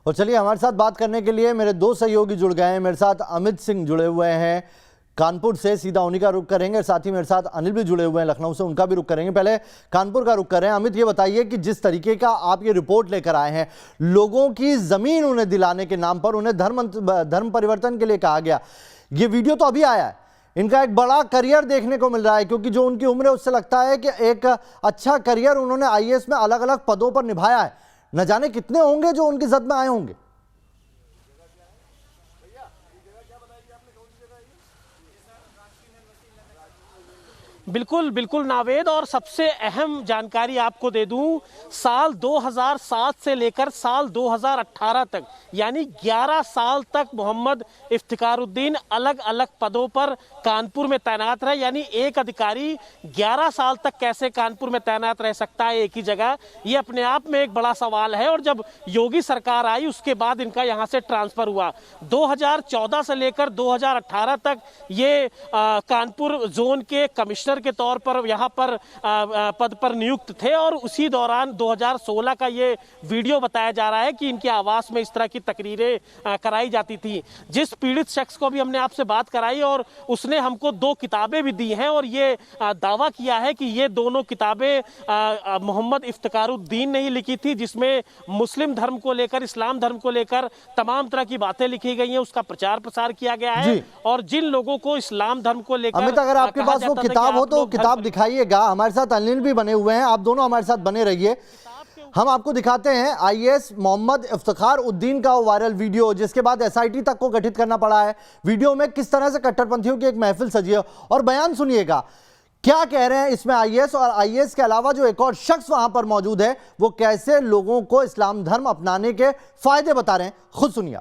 और चलिए हमारे साथ बात करने के लिए मेरे दो सहयोगी जुड़ गए हैं। मेरे साथ अमित सिंह जुड़े हुए हैं कानपुर से, सीधा उन्हीं का रुख करेंगे। साथ ही मेरे साथ अनिल भी जुड़े हुए हैं लखनऊ से, उनका भी रुख करेंगे। पहले कानपुर का रुख कर रहे हैं। अमित, ये बताइए कि जिस तरीके का आप ये रिपोर्ट लेकर आए हैं, लोगों की जमीन उन्हें दिलाने के नाम पर उन्हें धर्म परिवर्तन के लिए कहा गया, ये वीडियो तो अभी आया है। इनका एक बड़ा करियर देखने को मिल रहा है, क्योंकि जो उनकी उम्र है उससे लगता है कि एक अच्छा करियर उन्होंने आईएएस में अलग अलग पदों पर निभाया है। न जाने कितने होंगे जो उनकी जद में आए होंगे। बिल्कुल बिल्कुल नावेद, और सबसे अहम जानकारी आपको दे दूं, साल 2007 से लेकर साल 2018 तक यानी 11 साल तक मोहम्मद इफ्तिखारुद्दीन अलग अलग पदों पर कानपुर में तैनात रहे। यानी एक अधिकारी 11 साल तक कैसे कानपुर में तैनात रह सकता है एक ही जगह, ये अपने आप में एक बड़ा सवाल है। और जब योगी सरकार आई उसके बाद इनका यहाँ से ट्रांसफर हुआ। 2014 से लेकर 2018 तक ये कानपुर जोन के कमिश्नर के तौर पर यहाँ पर पद पर नियुक्त थे। और उसी दौरान 2016 का ये वीडियो बताया जा रहा है कि इनके आवास में इस तरह की तकरीरें कराई जाती थी। जिस पीड़ित शख्स को भी हमने आपसे बात कराई और उसने हमको 2 किताबें भी दी हैं और ये दावा किया है कि ये दोनों किताबें मोहम्मद इफ्तिखारुद्दीन ने ही लिखी थी, जिसमें मुस्लिम धर्म को लेकर, इस्लाम धर्म को लेकर तमाम तरह की बातें लिखी गई हैं, उसका प्रचार प्रसार किया गया है। और जिन लोगों को इस्लाम धर्म को लेकर, अमित, अगर आपके पास वो किताब हो तो किताब दिखाइएगा। हमारे साथ अनिल भी बने हुए हैं, आप दोनों हमारे साथ बने रहिए। हम आपको दिखाते हैं आईएएस मोहम्मद इफ्तिखारुद्दीन का वायरल वीडियो, जिसके बाद एसआईटी तक को गठित करना पड़ा है। वीडियो में किस तरह से कट्टरपंथियों की एक महफिल सजी है, और बयान सुनिएगा क्या कह रहे हैं इसमें आईएएस, और आईएएस के अलावा जो एक और शख्स वहां पर मौजूद है वो कैसे लोगों को इस्लाम धर्म अपनाने के फायदे बता रहे हैं। खुद सुनिए।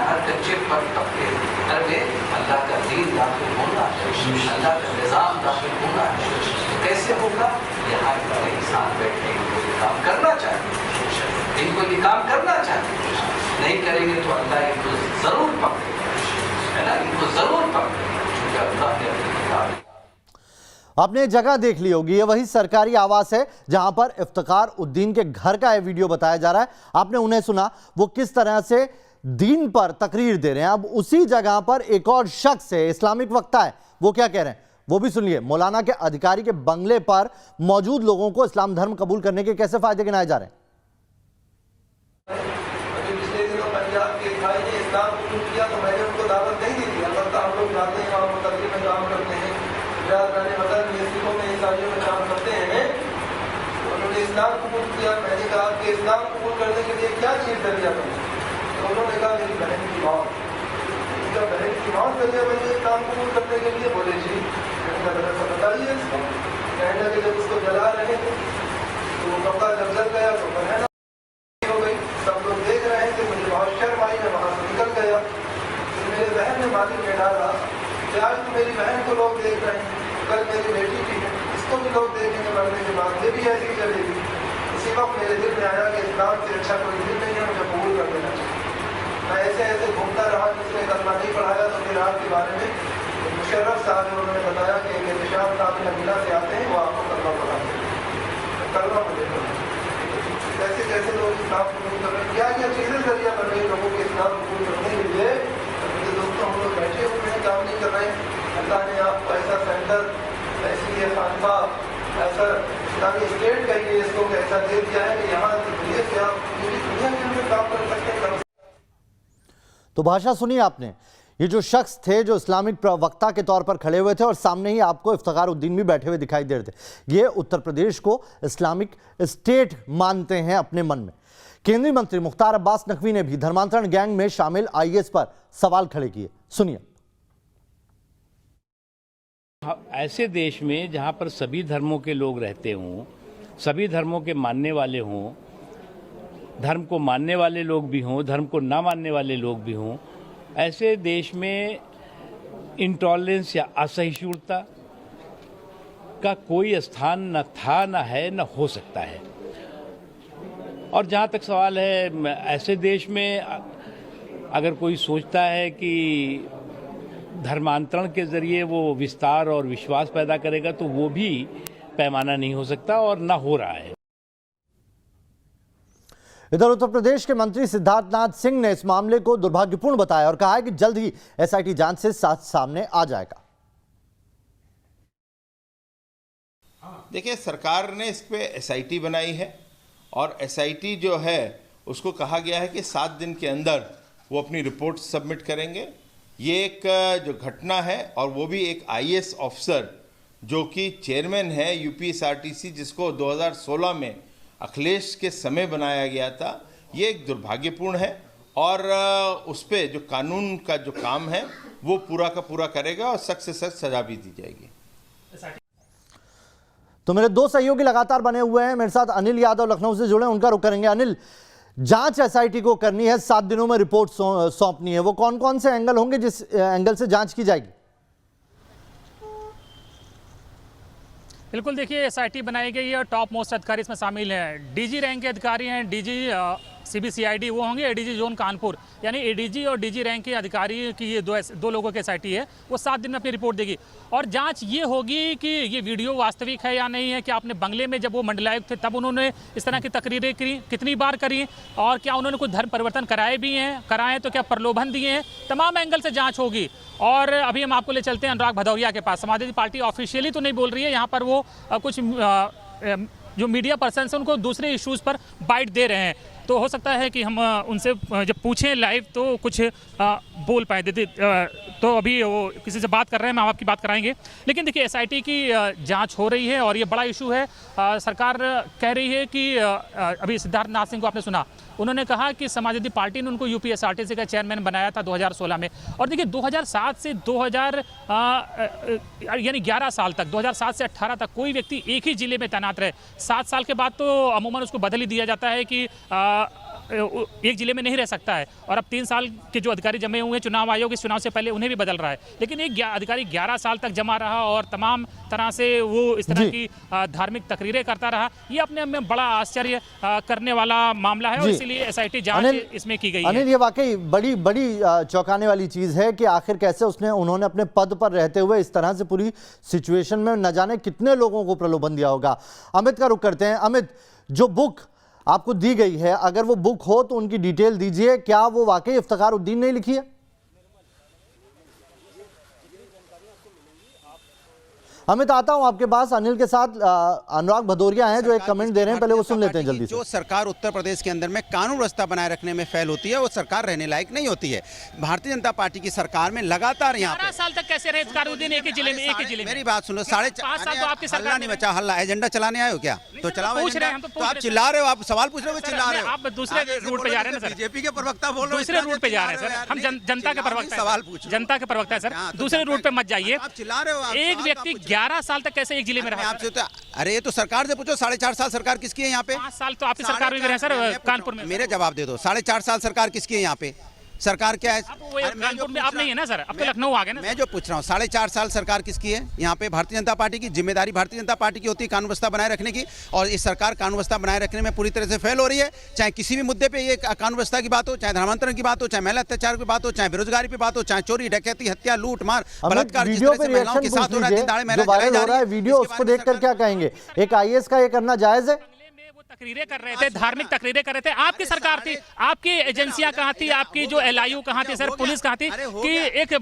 हर कच्चे पर तबके अल्लाह का दीन दाखिल होना है, अल्लाह का निज़ाम दाखिल होना है। कैसे होगा? यहाँ पर इंसान बैठे इनको ये काम करना चाहिए, इनको ये काम करना चाहिए। नहीं करेंगे तो अल्लाह इनको जरूर पकड़ेगा, है ना, इनको जरूर पकड़ेगा, क्योंकि अल्लाह ने अपनी किताब। आपने जगह देख ली होगी, ये वही सरकारी आवास है जहां पर इफ्तिखारुद्दीन के घर का यह वीडियो बताया जा रहा है। आपने उन्हें सुना वो किस तरह से दीन पर तकरीर दे रहे हैं। अब उसी जगह पर एक और शख्स है, इस्लामिक वक्ता है, वो क्या कह रहे हैं वो भी सुनिए। मौलाना के अधिकारी के बंगले पर मौजूद लोगों को इस्लाम धर्म कबूल करने के कैसे फायदे गिनाए जा रहे हैं। पिछले दिनों पंजाब के भाई ने इस्लाम कबूल किया तो मैंने उनको दावत नहीं दी थी। अलबत्ता हम लोग जाते हैं, वहाँ तकरीर में काम करते हैं, सिखों में ईसाइयों में काम करते हैं। उन्होंने इस्लाम कबूल किया। मैंने कहा कि इस्लाम कबूल करने के लिए क्या चीज़ दरिया बनी? तो उन्होंने कहा मेरी बहन की मौत। क्या बहन की मौत दरिया बनी इस्लाम कबूल करने के लिए? बोले जी। मैंने कहा बताइए। कहने लगे जब उसको जला रहे थे तो वो कपड़ा जब जल गया तो बहन हो गई। सब लोग देख रहे हैं कि मुझे बहुत शर्म आई, मैं वहाँ से निकल गया। तो मेरे बहन ने मालिक में डाला कि आज तो मेरी बहन को लोग देख रहे हैं, कल मेरी बेटी की है, इसको भी लोग देखेंगे, मरने के बाद ये भी ऐसी ही चलेगी। उसी वक्त मेरे दिल में आया कि इस्लाम से अच्छा कोई दिल नहीं है, मुझे कबूल कर देना चाहिए। मैं ऐसे ऐसे घूमता रहा, जिसने कलमा नहीं पढ़ाया। तो फिर आपके बारे में मुशर्रफ साहब ने उन्होंने बताया कि एक निशान साहब नबीला से आते हैं, वो आपको कलमा पढ़ाते हैं। कलमा मुझे कैसे कैसे लोग इस्लाम कबूल कर रहे हैं, क्या क्या चीज़ें जरिया बन रही लोगों के इस्लाम कबूल करने के लिए। मेरे दोस्तों, हम लोग बैठे हुए हैं, काम नहीं कर रहे हैं। अल्लाह ने आपको ऐसा सेंटर, ऐसी ये खानसा, ऐसा इस्लामी स्टेट कहिए इसको, ऐसा दे दिया है कि यहाँ दुनिया से आप पूरी दुनिया के अंदर काम कर सकते हैं। तो भाषा सुनिए आपने। ये जो शख्स थे जो इस्लामिक वक्ता के तौर पर खड़े हुए थे, और सामने ही आपको इफ्तिखारुद्दीन भी बैठे हुए दिखाई दे रहे थे। ये उत्तर प्रदेश को इस्लामिक स्टेट मानते हैं अपने मन में। केंद्रीय मंत्री मुख्तार अब्बास नकवी ने भी धर्मांतरण गैंग में शामिल आईएएस पर सवाल खड़े किए। सुनिए। ऐसे देश में जहां पर सभी धर्मों के लोग रहते हों, सभी धर्मों के मानने वाले हों, धर्म को मानने वाले लोग भी हों, धर्म को ना मानने वाले लोग भी हों, ऐसे देश में इंटॉलरेंस या असहिष्णुता का कोई स्थान न था, न है, न हो सकता है। और जहाँ तक सवाल है, ऐसे देश में अगर कोई सोचता है कि धर्मांतरण के जरिए वो विस्तार और विश्वास पैदा करेगा तो वो भी पैमाना नहीं हो सकता और ना हो रहा है। इधर उत्तर प्रदेश के मंत्री सिद्धार्थनाथ सिंह ने इस मामले को दुर्भाग्यपूर्ण बताया और कहा है कि जल्द ही एसआईटी जांच से सामने आ जाएगा। देखिए, सरकार ने इस पे एसआईटी बनाई है और एसआईटी जो है उसको कहा गया है कि 7 दिन के अंदर वो अपनी रिपोर्ट सबमिट करेंगे। ये एक जो घटना है और वो भी एक आईएएस ऑफिसर जो कि चेयरमैन है यूपीएसआरटीसी, जिसको 2016 में अखिलेश के समय बनाया गया था, ये एक दुर्भाग्यपूर्ण है और उस पर जो कानून का जो काम है वो पूरा का पूरा करेगा और सख्त से सख्त सजा भी दी जाएगी। तो मेरे 2 सहयोगी लगातार बने हुए हैं, मेरे साथ अनिल यादव लखनऊ से जुड़े, उनका रुख करेंगे। अनिल, जांच एसआईटी को करनी है, 7 दिनों में रिपोर्ट सौंपनी है, वो कौन कौन से एंगल होंगे जिस एंगल से जांच की जाएगी? बिल्कुल, देखिए एसआईटी बनाई गई है और टॉप मोस्ट अधिकारी इसमें शामिल हैं। डीजी रैंक के अधिकारी हैं, डीजी सीबीसीआईडी वो होंगे, एडीजी जोन कानपुर, यानी एडीजी और डीजी रैंक के अधिकारी की ये दो लोगों की एसआईटी है। वो 7 दिन में अपनी रिपोर्ट देगी और जांच ये होगी कि ये वीडियो वास्तविक है या नहीं है, कि आपने बंगले में जब वो मंडलायुक्त थे तब उन्होंने इस तरह की तकरीरें करी, कितनी बार करी, और क्या उन्होंने कुछ धर्म परिवर्तन कराए भी हैं, कराएं तो क्या प्रलोभन दिए हैं, तमाम एंगल से जाँच होगी। और अभी हम आपको ले चलते हैं अनुराग भदौरिया के पास। समाजवादी पार्टी ऑफिशियली तो नहीं बोल रही है, यहाँ पर वो कुछ जो मीडिया पर्सन है उनको दूसरे इश्यूज़ पर बाइट दे रहे हैं, तो हो सकता है कि हम उनसे जब पूछें लाइव तो कुछ बोल पाए देते। तो अभी वो किसी से बात कर रहे हैं, हम आपकी बात कराएंगे। लेकिन देखिए एसआईटी की जांच हो रही है और ये बड़ा इशू है। सरकार कह रही है कि अभी सिद्धार्थनाथ सिंह को आपने सुना, उन्होंने कहा कि समाजवादी पार्टी ने उनको यूपीएसआरटीसी का चेयरमैन बनाया था 2016 में। और देखिए 2007 से 2000 यानी 11 साल तक, 2007 से 18 तक कोई व्यक्ति एक ही जिले में तैनात रहे। 7 साल के बाद तो अमूमन उसको बदल ही दिया जाता है कि एक जिले में नहीं रह सकता है। और अब 3 साल के जो अधिकारी जमे हुए हैं, चुनाव आयोग इस चुनाव से पहले उन्हें भी बदल रहा है, लेकिन एक अधिकारी 11 साल तक जमा रहा और तमाम तरह से वो इस तरह की धार्मिक तकरीरें करता रहा। ये अपने में बड़ा आश्चर्य करने वाला मामला है और इसीलिए एसआईटी जांच इसमें की गई है। अनिल, ये वाकई बड़ी बड़ी चौंकाने वाली चीज है कि आखिर कैसे उन्होंने अपने पद पर रहते हुए इस तरह से पूरी सिचुएशन में न जाने कितने लोगों को प्रलोभन दिया होगा। अमित का रुख करते हैं। अमित, जो बुक आपको दी गई है, अगर वो बुक हो तो उनकी डिटेल दीजिए, क्या वो वाकई इफ्तिखार उद्दीन ने लिखी है? अमित, आता हूं आपके पास। अनिल के साथ अनुराग भदौरिया हैं जो एक कमेंट दे रहे हैं, पहले वो सुन लेते हैं जल्दी से। जो सरकार उत्तर प्रदेश के अंदर में कानून व्यवस्था बनाए रखने में फेल होती है वो सरकार रहने लायक नहीं होती है। भारतीय जनता पार्टी की सरकार में लगातार यहाँ 12 साल तक कैसे रहे इफ्तिखारुद्दीन एक ही जिले में? एक ही जिले में मेरी बात सुनो, 5 साल तो आपकी सरकार नहीं बचा, हल्ला एजेंडा चलाने आए हो क्या? तो चलाओ एजेंडा। तो आप चिल्ला रहे हो, आप सवाल पूछ रहे हो, चिल्ला रहे हो। आप दूसरे रूट पे जा रहे हैं ना सर, बीजेपी के प्रवक्ता बोल रहे हो, दूसरे रूट पे जा रहे हैं सर। हम जनता के प्रवक्ता हैं, सवाल पूछ, जनता के प्रवक्ता है सर, दूसरे रूट पे मत जाइए। आप चिल्ला रहे हो। एक व्यक्ति 11 साल तक कैसे एक जिले में रहा? आपसे तो अरे ये तो सरकार से पूछो, 4.5 साल सरकार किसकी है यहाँ पे? 5 साल तो आपकी सरकार में भी रहे सर कानपुर में। मेरे जवाब दे दो, 4.5 साल सरकार किसकी है यहाँ पे? सरकार क्या है? कानपुर में आप नहीं है ना सर, अब तो लखनऊ आ गए ना। मैं जो पूछ रहा हूँ 4.5 साल सरकार किसकी है यहाँ पे? भारतीय जनता पार्टी की। जिम्मेदारी भारतीय जनता पार्टी की होती है कानून व्यवस्था बनाए रखने की, और इस सरकार कानून व्यवस्था बनाए रखने में पूरी तरह से फेल हो रही है। चाहे किसी भी मुद्दे पे ये कानून व्यवस्था की बात हो, चाहे धर्मांतरण की बात हो, चाहे महिला अत्याचार की बात हो, चाहे बेरोजगारी की बात हो, चाहे चोरी डकैती हत्या लूट मार बलात्कार जिस तरह से महिलाओं के साथ हो रहा है, वीडियो उसको देखकर क्या कहेंगे? एक आईएएस का ये करना जायज है? तकरीरें कर रहे थे, धार्मिक तकरीरें कर रहे थे। आपकी सरकार थी, आपकी एजेंसियां कहाँ थी, आपकी जो एलआईयू कहाँ थी सर, पुलिस कहाँ थी कि एक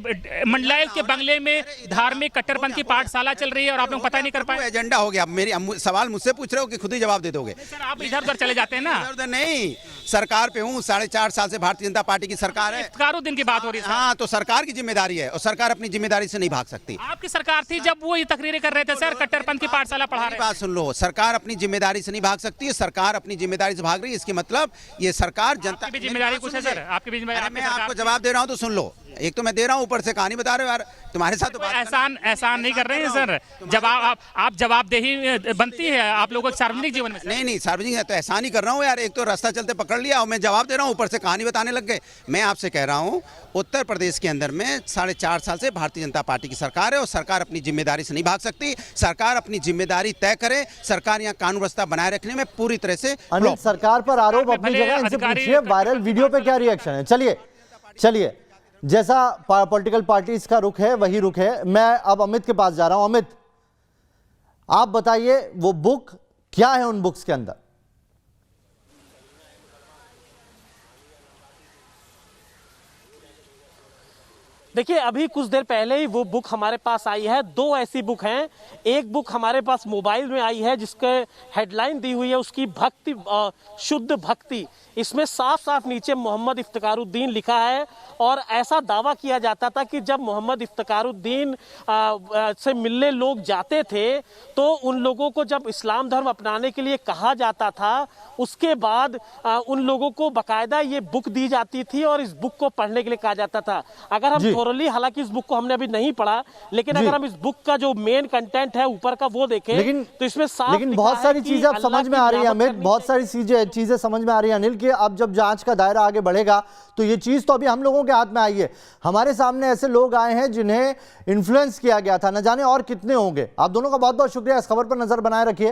मंडलायुक्त के बंगले में धार्मिक कट्टरपंथ की पाठशाला चल रही है और आप लोग पता नहीं कर पाए? एजेंडा हो गया। मेरी सवाल मुझसे पूछ रहे हो कि खुद ही जवाब दे दोगे? सर आप इधर उधर चले जाते हैं ना। इधर नहीं, सरकार पे हूँ, 4.5 साल से भारतीय जनता पार्टी की सरकार है। इफ्तिखारुद्दीन की बात हो रही है। हाँ, तो सरकार की जिम्मेदारी है और सरकार अपनी जिम्मेदारी से नहीं भाग सकती। आपकी सरकार थी जब वो ये तकरीरें कर रहे थे सर, कट्टरपंथ की पाठशाला पढ़ा रहे। बात सुन लो, सरकार अपनी जिम्मेदारी से नहीं भाग सकती, सरकार अपनी जिम्मेदारी से भाग रही है। इसके मतलब ये सरकार जनता की जिम्मेदारी कुछ है सर, आपकी भी जिम्मेदारी। मैं आपको जवाब दे रहा हूँ तो सुन लो। एक तो मैं दे रहा हूँ, ऊपर से कहानी बता रहे हो यार। तुम्हारे साथ तो एहसान नहीं कर रहे हैं सर। जवाब आप जवाबदेही बनती है आप लोगों के सार्वजनिक जीवन में। नहीं सार्वजनिक है तो एहसान ही कर रहा हूँ यार। एक तो रास्ता चलते पकड़ लिया और मैं जवाब दे रहा हूँ, ऊपर से कहानी बताने लग गए। मैं आपसे कह रहा हूँ उत्तर प्रदेश के अंदर में 4.5 साल से भारतीय जनता पार्टी की सरकार है और सरकार अपनी जिम्मेदारी से नहीं भाग सकती। सरकार अपनी जिम्मेदारी तय करे। सरकार यहाँ कानून व्यवस्था बनाए रखने में पूरी तरह से। अनिल, सरकार पर आरोप अपनी जगह, इनसे पूछिए वायरल वीडियो पे क्या रिएक्शन है। चलिए चलिए, जैसा पॉलिटिकल पार्टीज का रुख है वही रुख है। मैं अब अमित के पास जा रहा हूं। अमित, आप बताइए वो बुक क्या है उन बुक्स के अंदर? देखिए, अभी कुछ देर पहले ही वो बुक हमारे पास आई है। दो ऐसी बुक हैं। एक बुक हमारे पास मोबाइल में आई है जिसके हेडलाइन दी हुई है उसकी भक्ति, शुद्ध भक्ति। इसमें साफ साफ नीचे मोहम्मद इफ्तिखारुद्दीन लिखा है और ऐसा दावा किया जाता था कि जब मोहम्मद इफ्तिखारुद्दीन से मिलने लोग जाते थे तो उन लोगों को जब इस्लाम धर्म अपनाने के लिए कहा जाता था उसके बाद उन लोगों को बाकायदा ये बुक दी जाती थी और इस बुक को पढ़ने के लिए कहा जाता था। अगर हम थोरली, हालांकि इस बुक को हमने अभी नहीं पढ़ा, लेकिन अगर हम इस बुक का जो मेन कंटेंट है ऊपर का वो देखें तो इसमें साफ लेकिन बहुत सारी चीजें अब समझ में आ रही है अमित, बहुत सारी चीजें समझ में आ रही है अनिल, कि अब जब जांच का दायरा आगे बढ़ेगा तो ये चीज तो अभी हम लोगों के हाथ में आई है। हमारे सामने ऐसे लोग आए हैं जिन्हें इन्फ्लुएंस किया गया था, न जाने और कितने होंगे। आप दोनों का बहुत बहुत शुक्रिया। इस खबर पर नजर बनाए रखिए।